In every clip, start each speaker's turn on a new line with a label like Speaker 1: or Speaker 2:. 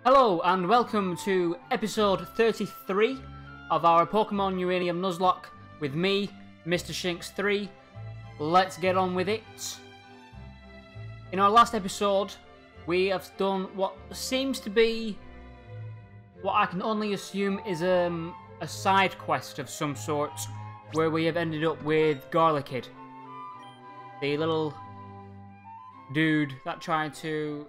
Speaker 1: Hello and welcome to episode 33 of our Pokemon Uranium Nuzlocke with me, Mr. Shinx 3. Let's get on with it. In our last episode, we have done what seems to be what I can only assume is a side quest of some sort, where we have ended up with Garlickid, the little dude that tried to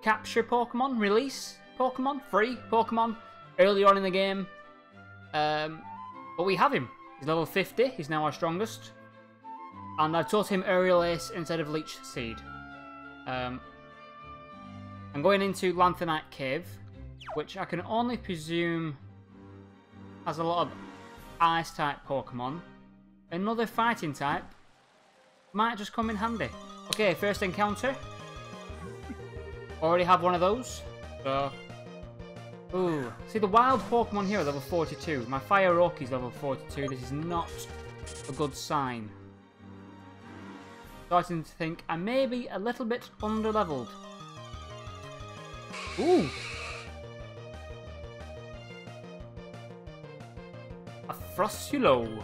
Speaker 1: capture Pokemon, release Pokemon, free Pokemon early on in the game. But we have him. He's level 50, he's now our strongest. And I've taught him Aerial Ace instead of Leech Seed. I'm going into Lanthanite Cave, which I can only presume has a lot of Ice type Pokemon. Another Fighting type might just come in handy. Okay, first encounter. Already have one of those. So, ooh, see the wild Pokemon here are level 42. My Fire Roki's level 42. This is not a good sign. Starting to think I may be a little bit under-leveled. Ooh! A Frossulo.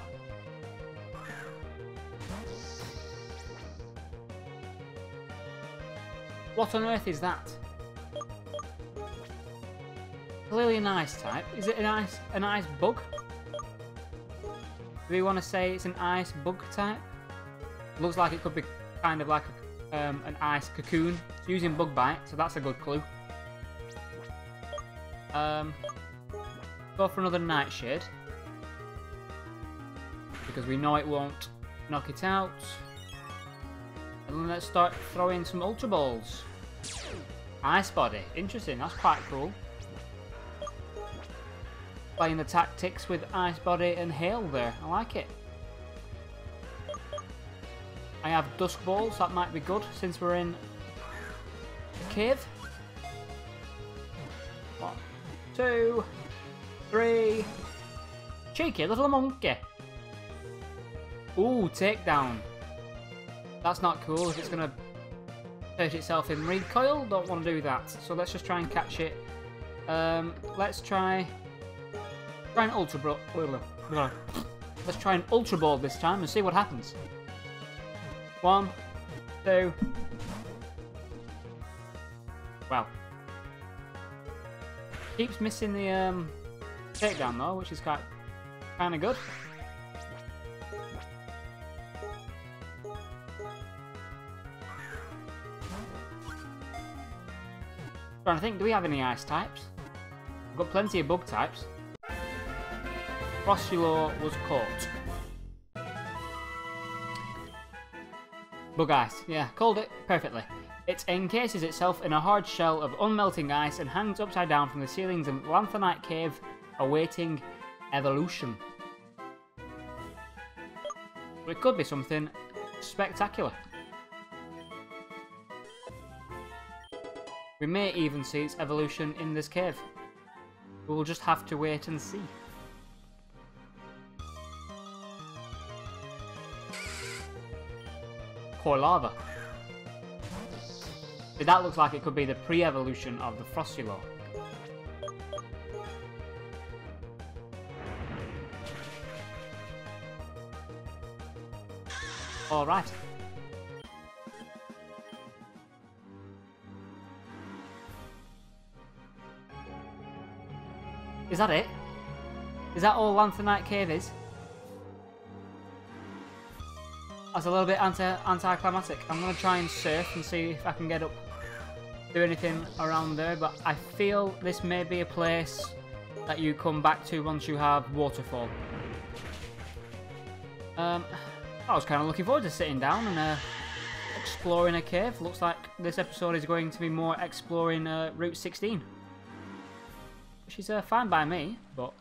Speaker 1: What on earth is that? Clearly an ice type. Is it an ice bug? Do we want to say it's an ice bug type? Looks like it could be kind of like an ice cocoon. It's using bug bite, so that's a good clue. Go for another Nightshade, because we know it won't knock it out. And then let's start throwing some Ultra Balls. Ice Body. Interesting, that's quite cool. Playing the tactics with Ice Body and Hail there. I like it. I have Dusk Balls, that might be good since we're in a cave. 1, 2, 3. Cheeky little monkey. Ooh, Takedown. That's not cool if it's going to hurt itself in recoil. Don't want to do that. So let's just try and catch it. Let's try an Ultra Ball. Let's try an Ultra Ball this time and see what happens. 1, 2. Well, keeps missing the takedown though, which is kind of good. Trying to think, do we have any ice types? We've got plenty of bug types. Frossulo was caught. Bug ice, yeah, called it perfectly. It encases itself in a hard shell of unmelting ice and hangs upside down from the ceilings of Lanthanite Cave, awaiting evolution. But it could be something spectacular. We may even see its evolution in this cave. We will just have to wait and see. Core Lava. That looks like it could be the pre-evolution of the Frossulo. Alright. Is that it? Is that all Lanthanite Cave is? That's a little bit anticlimactic. I'm going to try and surf and see if I can get up, do anything around there, but I feel this may be a place that you come back to once you have Waterfall. I was kind of looking forward to sitting down and exploring a cave. Looks like this episode is going to be more exploring Route 16. Which is fine by me, but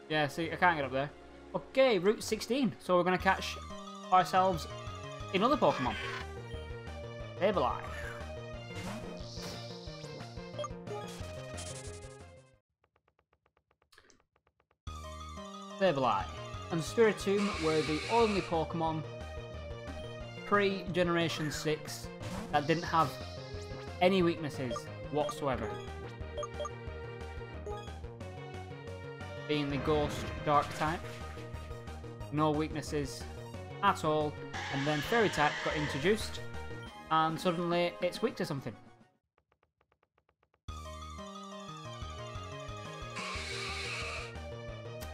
Speaker 1: yeah, see, I can't get up there. Okay, Route 16. So we're going to catch ourselves another Pokemon. Sableye. Sableye and Spiritomb were the only Pokemon pre-Generation 6 that didn't have any weaknesses whatsoever. Being the Ghost Dark type. No weaknesses at all. And then Fairy type got introduced. And suddenly it's weak to something.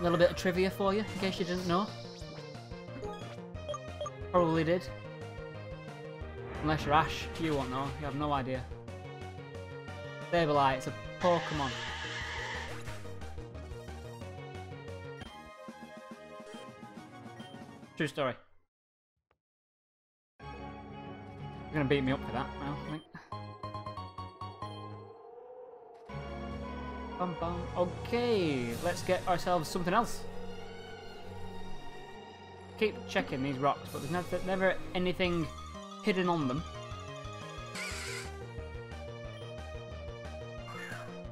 Speaker 1: A little bit of trivia for you, in case you didn't know. Probably did. Unless you're Ash, you won't know. You have no idea. Sableye, it's a Pokemon. True story. You're gonna beat me up for that now, I think. Bum bum. Okay, let's get ourselves something else. Keep checking these rocks, but there's never anything hidden on them.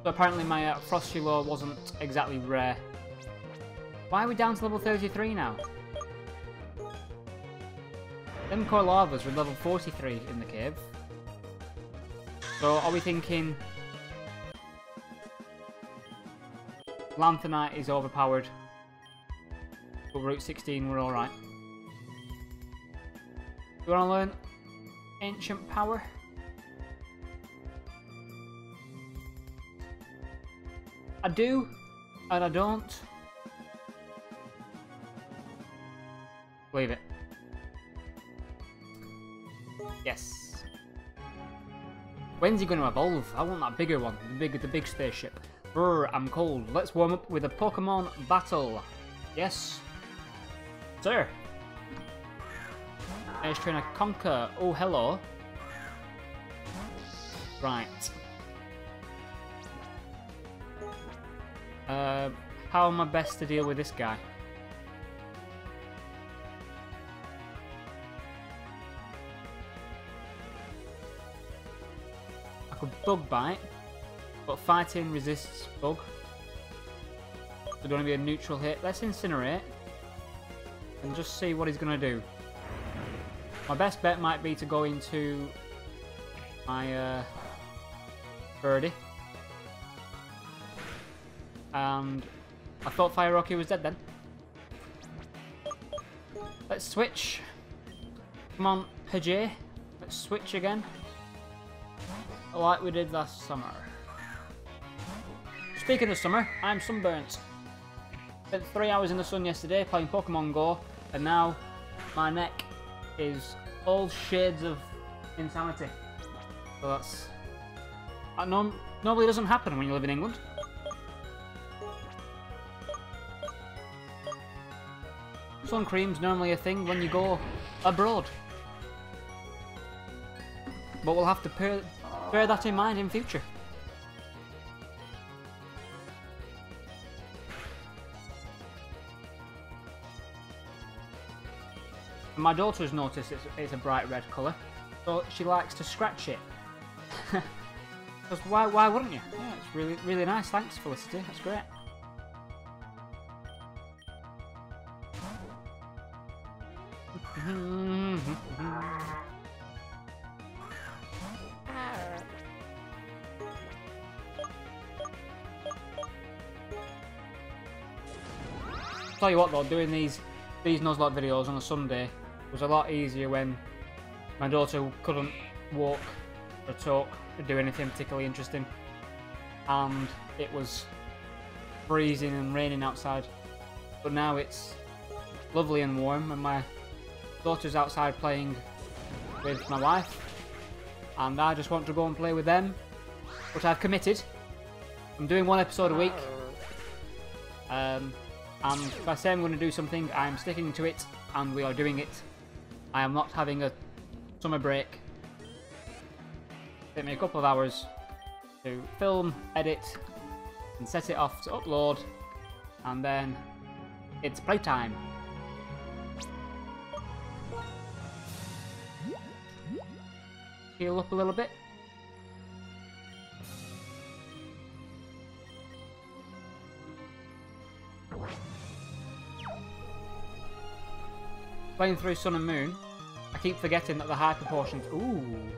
Speaker 1: So apparently my Frosty Lure wasn't exactly rare. Why are we down to level 33 now? Them core lavas were level 43 in the cave. So are we thinking Lanthanite is overpowered, but Route 16 we're alright? You want to learn Ancient Power? I do, and I don't. Leave it. Yes. When's he going to evolve? I want that bigger one, the big spaceship. Brr, I'm cold. Let's warm up with a Pokemon battle. Yes, sir. Ace Trainer Conquer. Oh, hello. Right. How am I best to deal with this guy? I could Bug Bite, but Fighting resists Bug. So going to be a neutral hit. Let's Incinerate and just see what he's going to do. My best bet might be to go into my Birdie. And I thought Fire Rocky was dead then. Let's switch. Come on, Pidgey. Let's switch again. Like we did last summer. Speaking of summer, I'm sunburnt. Spent 3 hours in the sun yesterday playing Pokemon Go, and now my neck is all shades of insanity. So that's... That normally doesn't happen when you live in England. Sun cream's normally a thing when you go abroad. But we'll have to bear that in mind in future. My daughter's noticed it's a bright red colour, so she likes to scratch it. Because why wouldn't you? Yeah, it's really nice. Thanks, Felicity. That's great. Tell you what though, doing these Nuzlocke videos on a Sunday was a lot easier when my daughter couldn't walk or talk or do anything particularly interesting, and it was freezing and raining outside. But now it's lovely and warm, and my daughter's outside playing with my wife, and I just want to go and play with them. But I've committed. I'm doing 1 episode a week. And if I say I'm going to do something, I'm sticking to it, and we are doing it. I am not having a summer break. Take me a couple of hours to film, edit, and set it off to upload, and then it's playtime. Heal up a little bit. Playing through Sun and Moon, I keep forgetting that the hyper potions. Ooh,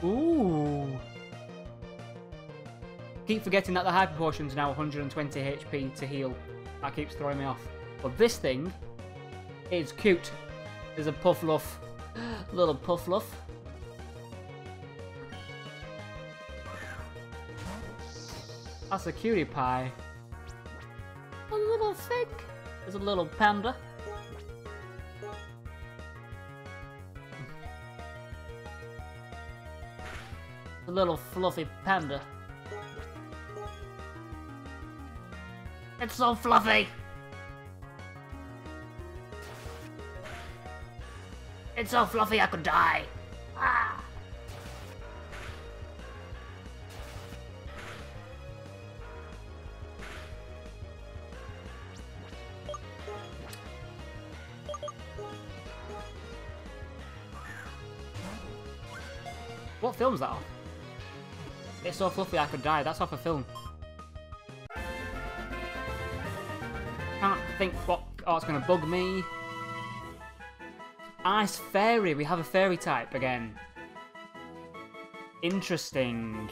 Speaker 1: Ooh. Keep forgetting that the hyper potion's now 120 HP to heal. That keeps throwing me off. But this thing is cute. There's a Puffluff. Little Puffluff. That's a cutie pie. A little thing. There's a little panda. A little fluffy panda. It's so fluffy! It's so fluffy I could die! Ah. What film's that off? It's so fluffy I could die. That's off a film. Can't think what... Oh, it's going to bug me. Ice Fairy. We have a fairy type again. Interesting.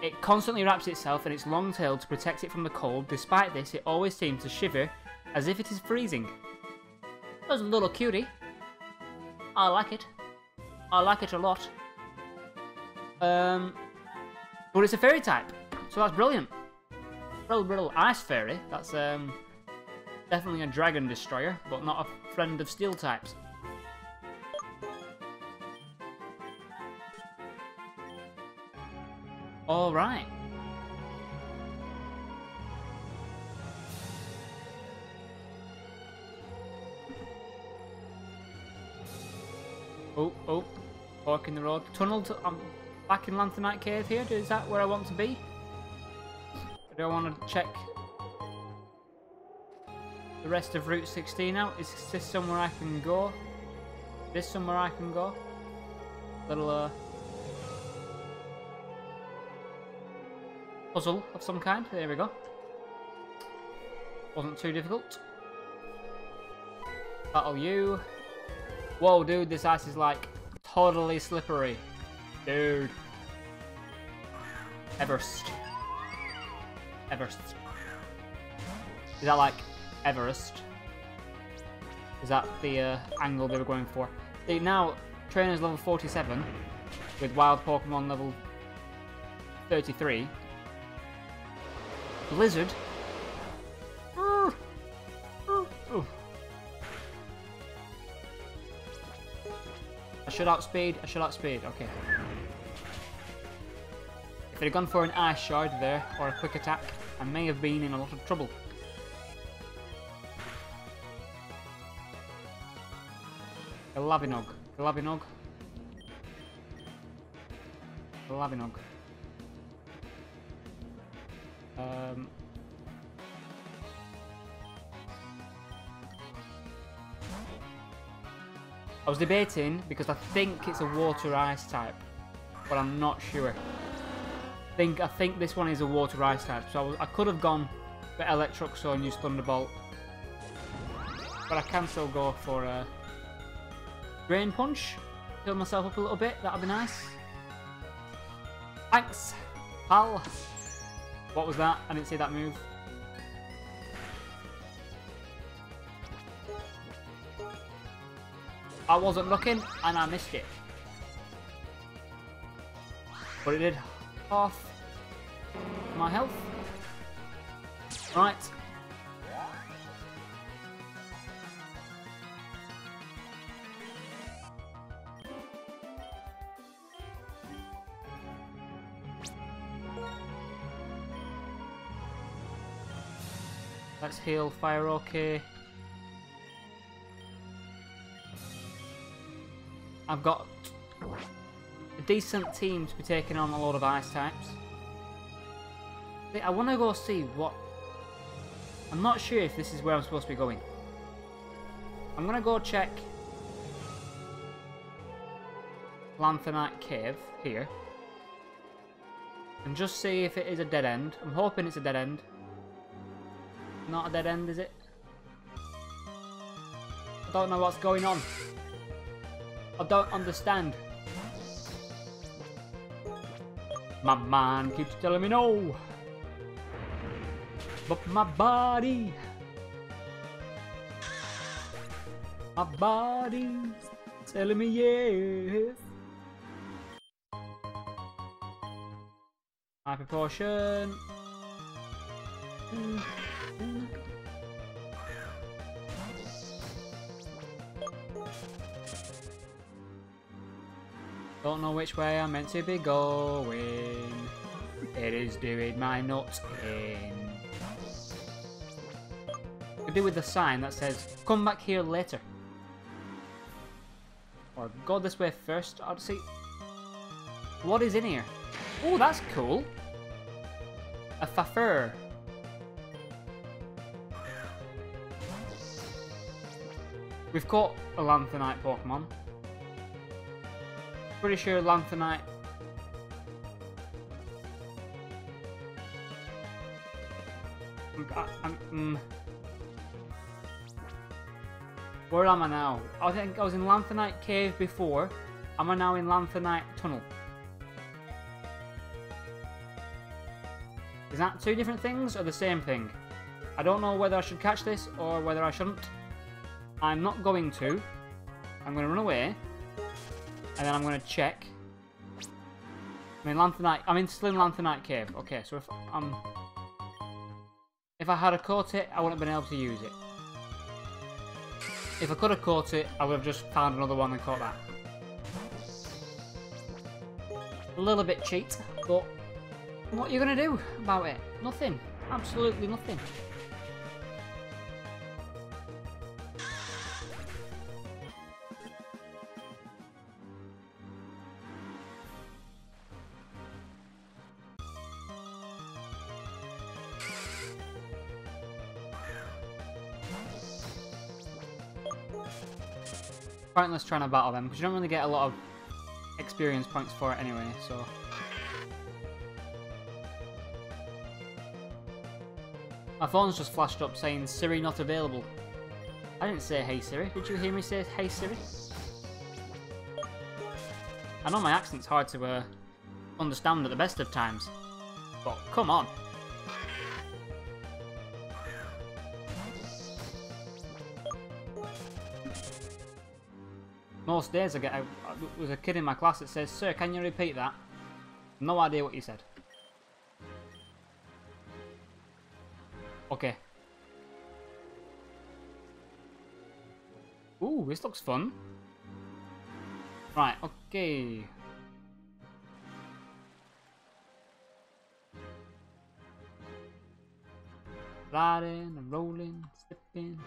Speaker 1: It constantly wraps itself in its long tail to protect it from the cold. Despite this, it always seems to shiver as if it is freezing. That's a little cutie. I like it. I like it a lot. But it's a fairy type, so that's brilliant. Brittle Ice Fairy. That's definitely a dragon destroyer, but not a friend of steel types. All right. Oh, fork in the road. Tunnel to... I'm back in Lanthanite Cave here. Is that where I want to be? Or do I want to check the rest of Route 16 out? Is this somewhere I can go? This somewhere I can go? Little puzzle of some kind. There we go. Wasn't too difficult. Battle you. Whoa, dude, this ice is like totally slippery. Dude. Everest. Is that like Everest? Is that the angle they were going for? See, now, trainer's level 47 with wild Pokemon level 33. Blizzard. I should outspeed, okay. If it had gone for an Ice Shard there, or a Quick Attack, I may have been in a lot of trouble. Lavinog. I was debating because I think it's a water ice type, but I'm not sure. I think this one is a water ice type, so I could have gone for Electroxor and used Thunderbolt, but I can still go for a Drain Punch. Heal myself up a little bit. That'd be nice. Thanks, pal. What was that? I didn't see that move. I wasn't looking, and I missed it. But it did half my health. Right. Let's heal Fire OK. I've got a decent team to be taking on a lot of ice types. I want to go see what... I'm not sure if this is where I'm supposed to be going. I'm going to go check Lanthanite Cave here. And just see if it is a dead end. I'm hoping it's a dead end. Not a dead end, is it? I don't know what's going on. I don't understand. My mind keeps telling me no. But my body's telling me yes. Hyper potion. Don't know which way I'm meant to be going. It is doing my nuts in. Could do with the sign that says, come back here later. Or go this way first. I'd see. What is in here? Oh, that's cool. A fafur. We've caught a Lanthanite Pokemon. Pretty sure Lanthanite. Where am I now? I think I was in Lanthanite Cave before. Am I now in Lanthanite Tunnel? Is that two different things or the same thing? I don't know whether I should catch this or whether I shouldn't. I'm not going to. I'm going to run away. And then I'm going to check. I'm in Lanthanite. I'm still in Lanthanite Cave. Okay, so if I had caught it, I wouldn't have been able to use it. If I could have caught it, I would have just found another one and caught that. A little bit cheat, but what are you going to do about it? Nothing. Absolutely nothing. Pointless trying to battle them because you don't really get a lot of experience points for it anyway, so. My phone's just flashed up saying Siri not available. I didn't say hey Siri. Did you hear me say hey Siri? I know my accent's hard to understand at the best of times, but come on. Most days there's a kid in my class that says, "Sir, can you repeat that?" No idea what you said. Okay. Ooh, this looks fun. Right, okay. Riding and rolling, slipping.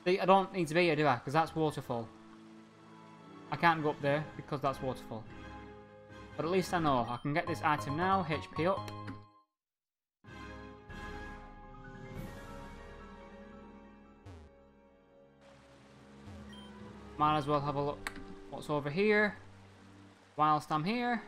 Speaker 1: See, I don't need to be here, do I? Because that's waterfall. I can't go up there because that's waterfall. But at least I know. I can get this item now, HP up. Might as well have a look what's over here whilst I'm here.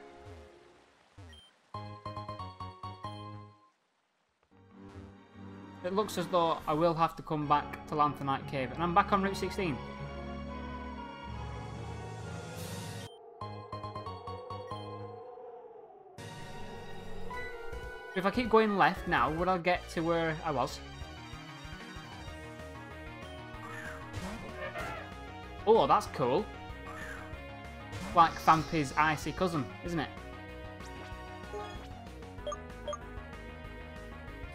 Speaker 1: It looks as though I will have to come back to Lanthanite Cave, and I'm back on Route 16. If I keep going left now, would I get to where I was? Oh, that's cool. Like Fampi's icy cousin, isn't it?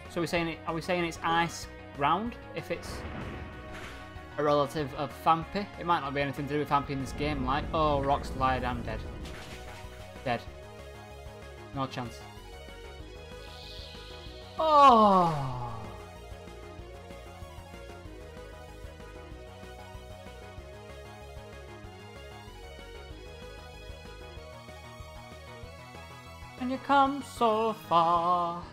Speaker 1: So are we saying it's ice ground if it's a relative of Fampi? It might not be anything to do with Fampi in this game, like, oh, rock slide, I'm dead. Dead. No chance. Oh! And you come so far.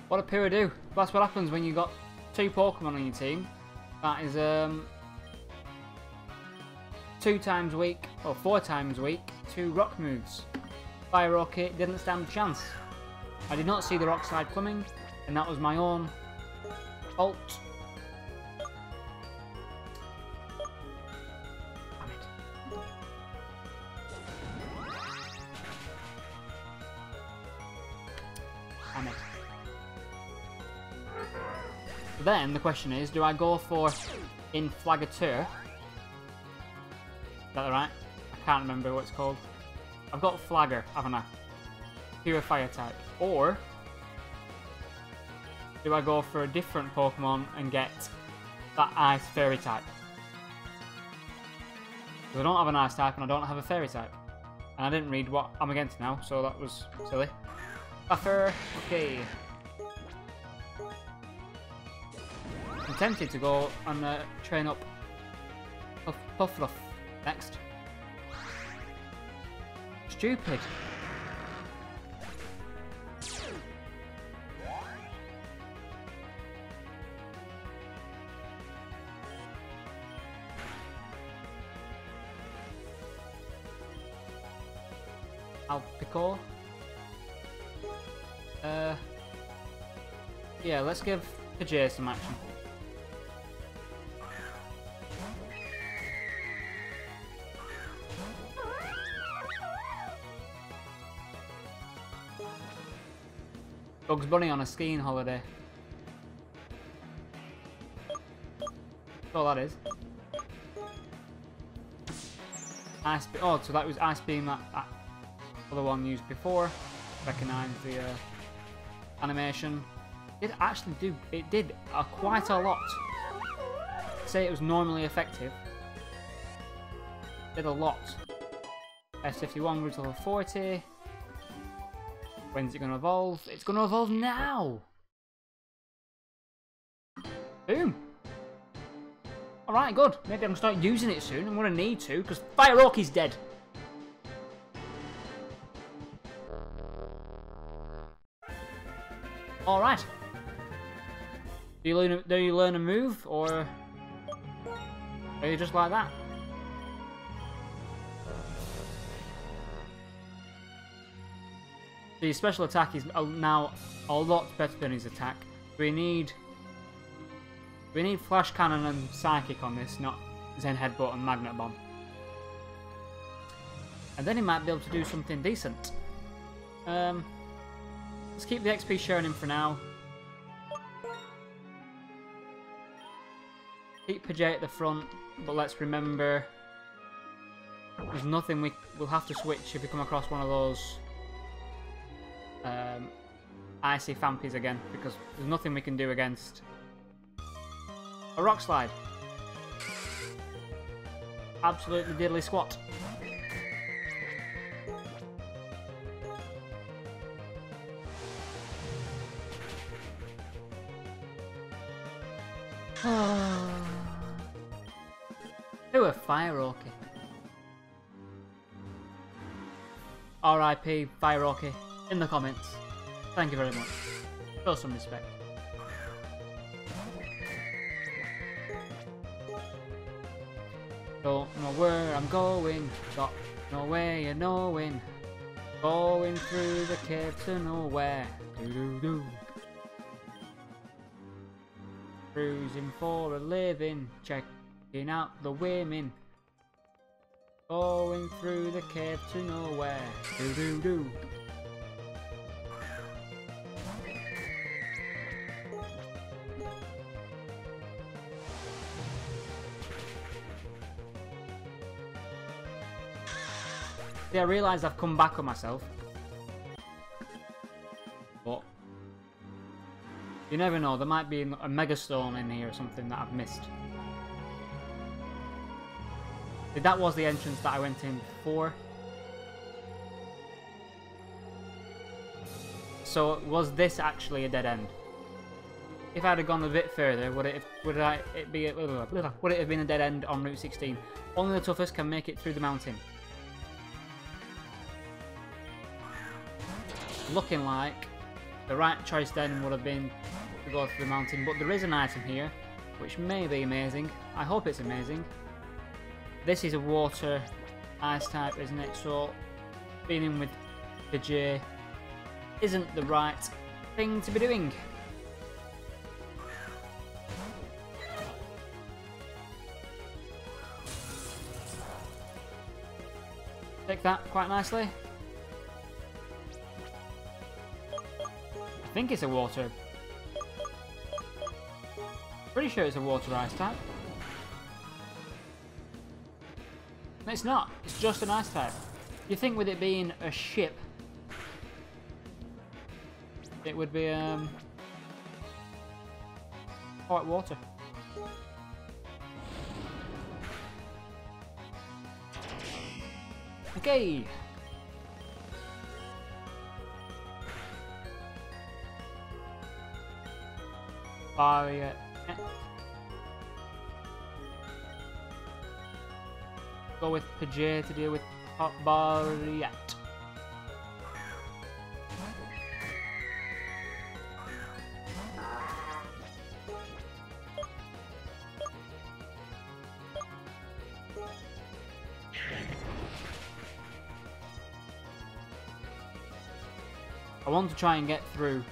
Speaker 1: What a purr do. That's what happens when you got two Pokemon on your team. That is 2 times weak, or 4 times weak, to rock moves. Fire Rocket didn't stand a chance. I did not see the rock slide coming, and that was my own fault. Damn it. Damn it. Then the question is, do I go for Inflagateur? Is that right? I can't remember what it's called. I've got Flagger, haven't I? Pure fire type. Or do I go for a different Pokemon and get that Ice Fairy type? Because I don't have an Ice type and I don't have a Fairy type. And I didn't read what I'm against now, so that was silly. Buffer, okay. I'm tempted to go and train up Puffluff next. Stupid. Alpico. Yeah, let's give Pajay some action. Bugs Bunny on a skiing holiday. That's all that is. Ice Beam. Oh, so that was Ice Beam that other one used before. Recognise the animation. It actually did quite a lot. Say it was normally effective. Did a lot. S51 grew to level 40. When's it going to evolve? It's going to evolve now! Boom! Alright, good. Maybe I'm going to start using it soon. I'm going to need to, because Fire Rocky's dead. Alright. Do you learn a move, or are you just like that? The special attack is now a lot better than his attack. We need Flash Cannon and Psychic on this, not Zen Headbutt and Magnet Bomb. And then he might be able to do something decent. Let's keep the XP sharing him for now. Keep Pajay at the front, but let's remember there's nothing we'll have to switch if we come across one of those Icy Fampies again, because there's nothing we can do against a Rock Slide. Absolutely diddly squat. Who a Fire Rocky. R.I.P. Fire Rocky in the comments. Thank you very much. Show some respect. Don't know where I'm going, got no way of knowing. Going through the cave to nowhere. Doo-doo-doo. Cruising for a living, checking out the women. Going through the cave to nowhere. Doo-doo-doo. See, I realise I've come back on myself. But you never know, there might be a Mega Stone in here or something that I've missed. That was the entrance that I went in before. So was this actually a dead end? If I'd have gone a bit further, would it have been a dead end on Route 16? Only the toughest can make it through the mountain. Looking like the right choice then would have been to go through the mountain, but there is an item here which may be amazing. I hope it's amazing. this is a water ice type, isn't it? So being in with the J isn't the right thing to be doing. Take that quite nicely. I think it's a water. Pretty sure it's a water ice type. No, it's not. It's just an ice type. You think with it being a ship, it would be hot water. Okay. Barrier. Go with Pajay to deal with Hot Barrier. I want to try and get through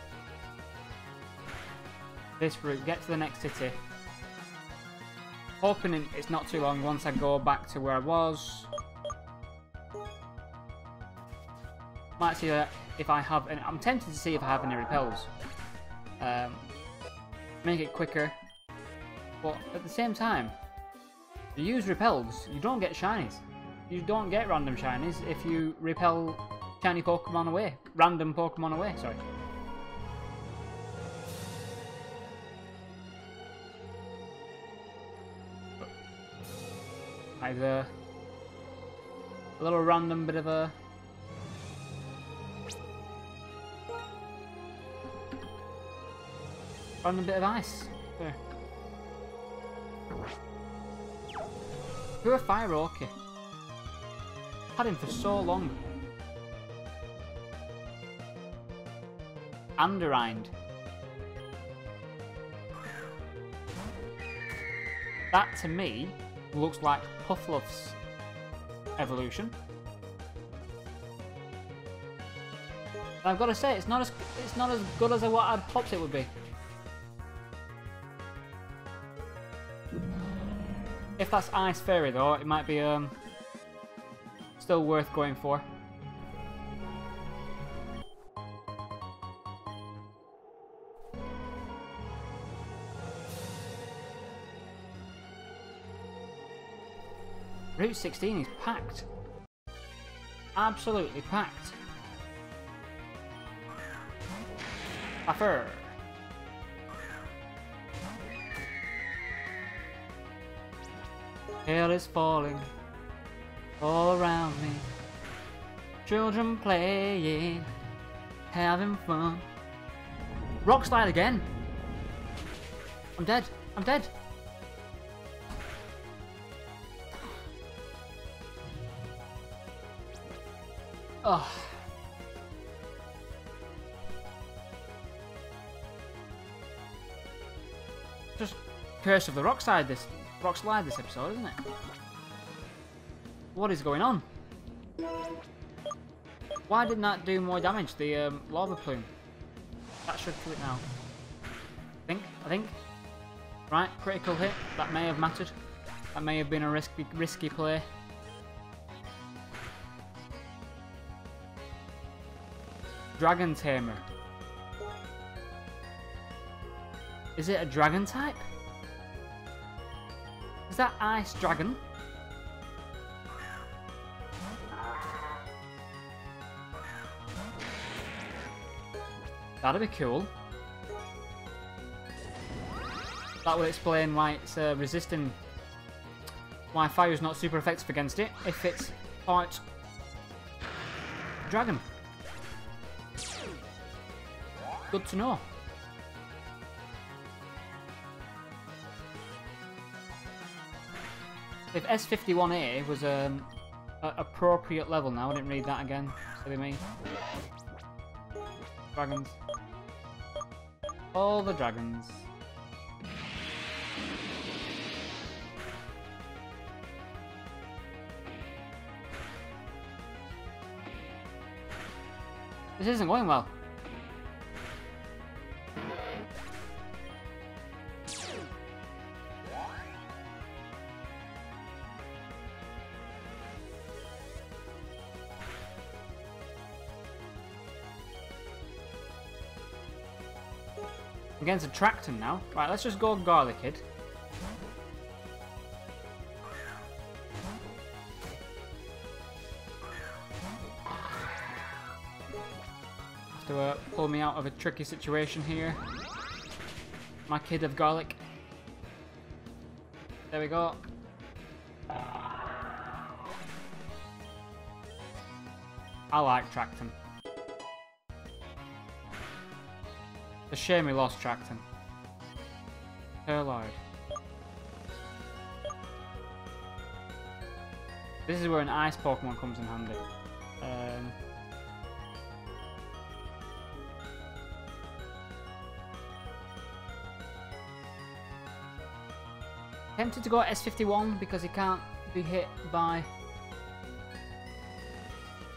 Speaker 1: this route, get to the next city. Hoping it's not too long once I go back to where I was. Might see if I have any. I'm tempted to see if I have any repels. Make it quicker. But at the same time, if you use repels, you don't get shinies. You don't get random shinies if you repel shiny Pokemon away. Random Pokemon away, sorry. Either a little random bit of a ice. There. Pure Fire, okay. Had him for so long. Underined. That to me looks like Puffluff's evolution. And I've got to say, it's not as good as what I'd hoped it would be. If that's Ice Fairy though, it might be still worth going for. Route 16 is packed. Absolutely packed. Buffer. Hail is falling all around me. Children playing, having fun. Rock slide again. I'm dead. I'm dead. Oh. Just curse of the rock slide this episode, isn't it? What is going on? Why didn't that do more damage? The lava plume. That should kill it now. I think. Right, critical hit. That may have mattered. That may have been a risky play. Dragon Tamer. Is it a dragon type? Is that Ice Dragon? That'd be cool. That would explain why it's resisting. Why fire is not super effective against it if it's part dragon. Good to know. If S51A was an appropriate level now, I didn't read that again, silly me. Dragons. All the dragons. This isn't going well. Against a Tracton now. Right, let's just go Garlic Kid. Have to pull me out of a tricky situation here. My kid of garlic. There we go. I like Tracton. It's a shame we lost Tracton. Purrs. This is where an ice Pokemon comes in handy. Tempted to go S51 because he can't be hit by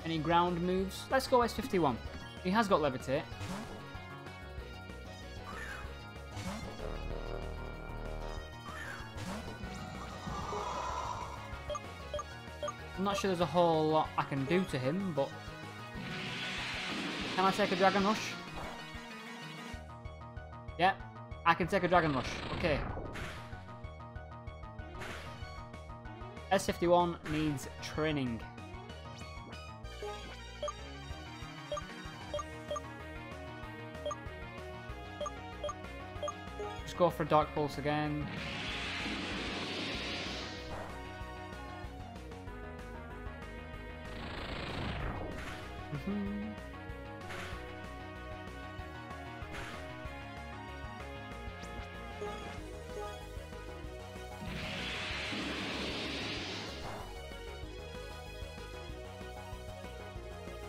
Speaker 1: any ground moves. Let's go S51. He has got Levitate. I'm not sure there's a whole lot I can do to him, but can I take a Dragon Rush? Yeah, I can take a Dragon Rush. Okay. S51 needs training. Just go for Dark Pulse again.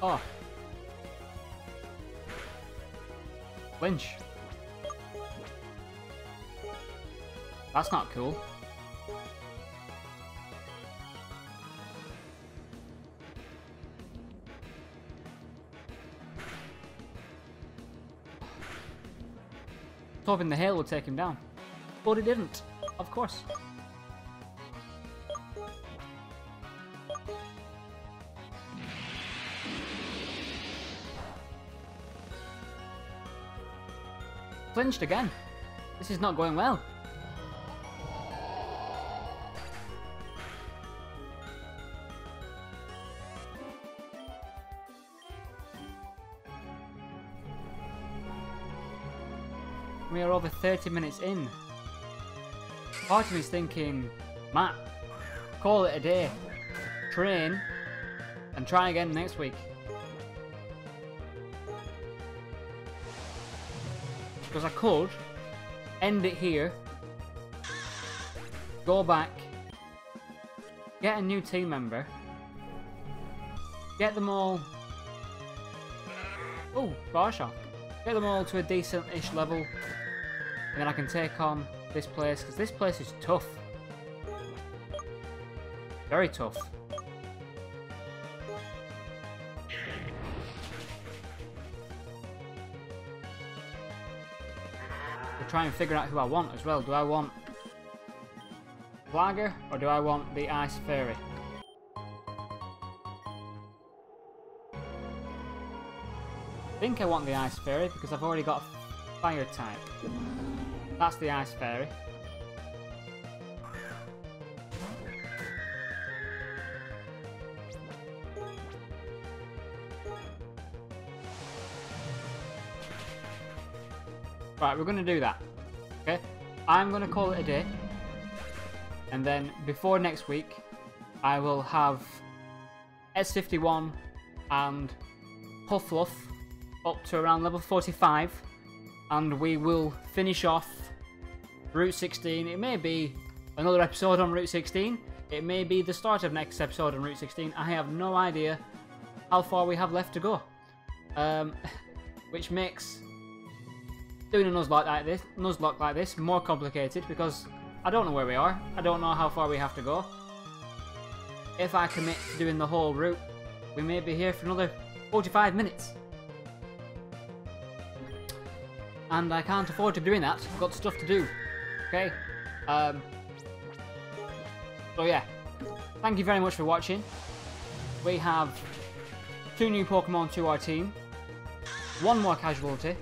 Speaker 1: Oh. Flinch. That's not cool. Hoping the hail would take him down, but it didn't, of course. Flinched again. This is not going well. We are over 30 minutes in. Part of me is thinking, Matt, call it a day. Train and try again next week. Because I could end it here, go back, get a new team member, get them all. Oh, Barsha. Get them all to a decent-ish level, and then I can take on this place, because this place is tough. Very tough. Try and figure out who I want as well. Do I want Flagger or do I want the Ice Fairy? I think I want the Ice Fairy because I've already got a Fire type. That's the Ice Fairy. Right, we're going to do that. Okay? I'm going to call it a day. And then before next week, I will have S51 and Puffluff up to around level 45. And we will finish off Route 16. It may be another episode on Route 16. It may be the start of next episode on Route 16. I have no idea how far we have left to go. Which makes doing a Nuzlocke like this more complicated because I don't know where we are. I don't know how far we have to go. If I commit to doing the whole route, we may be here for another 45 minutes. and I can't afford to be doing that. I've got stuff to do. Okay? So yeah, thank you very much for watching. We have 2 new Pokemon to our team, 1 more casualty,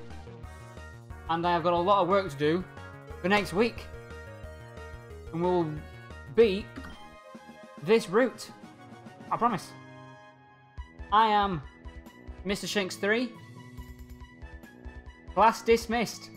Speaker 1: and I have got a lot of work to do for next week. And we'll beat this route. I promise. I am Mr. Shinx 3. Class dismissed.